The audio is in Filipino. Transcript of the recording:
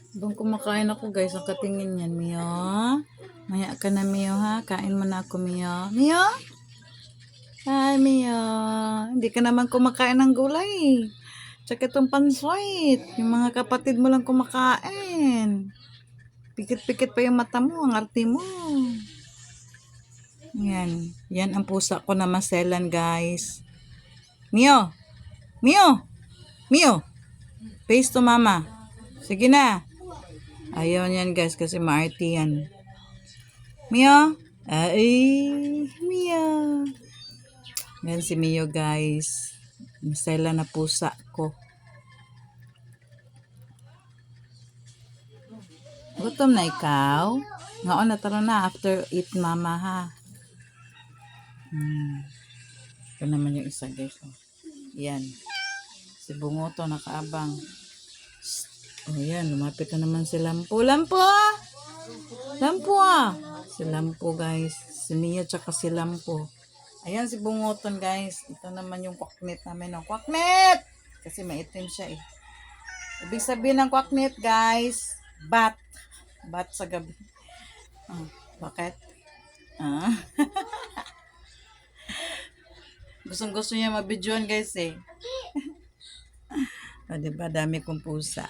Habang kumakain ako guys, ang katingin yan, Mio. Maya ka na, Mio, ha? Kain mo na ako, Mio. Mio? Hi, Mio. Hindi ka naman kumakain ng gulay. Tsaka itong panswait. Yung mga kapatid mo lang kumakain. Pikit-pikit pa yung mata mo, ang arte mo. Yan. Yan ang pusa ko na maselan, guys. Mio! Mio! Mio! Face to mama. Sige na. Ayaw niyan guys kasi maarte yan. Mio? Ay, Mio. Yan si Mio guys. Masela na pusa ko. Gutom na ikaw? Ngaon na tara na after eat mama ha. Ito naman yung isa guys. Oh. Yan. Si Bungoto nakaabang. Oh yan, lumapit na naman si Lampo. Lampo! Lampo ah! Si Lampo guys. Si Mia tsaka si Lampo. Ayan si Bungoton guys. Ito naman yung kwaknet namin. Oh. Kwaknet! Kasi maitim siya eh. Ibig sabihin ng kwaknet guys. Bat. Bat sa gabi. Oh, bakit? Ah. Gustong gusto niya mabidyoan guys eh. O diba dami kong pusa.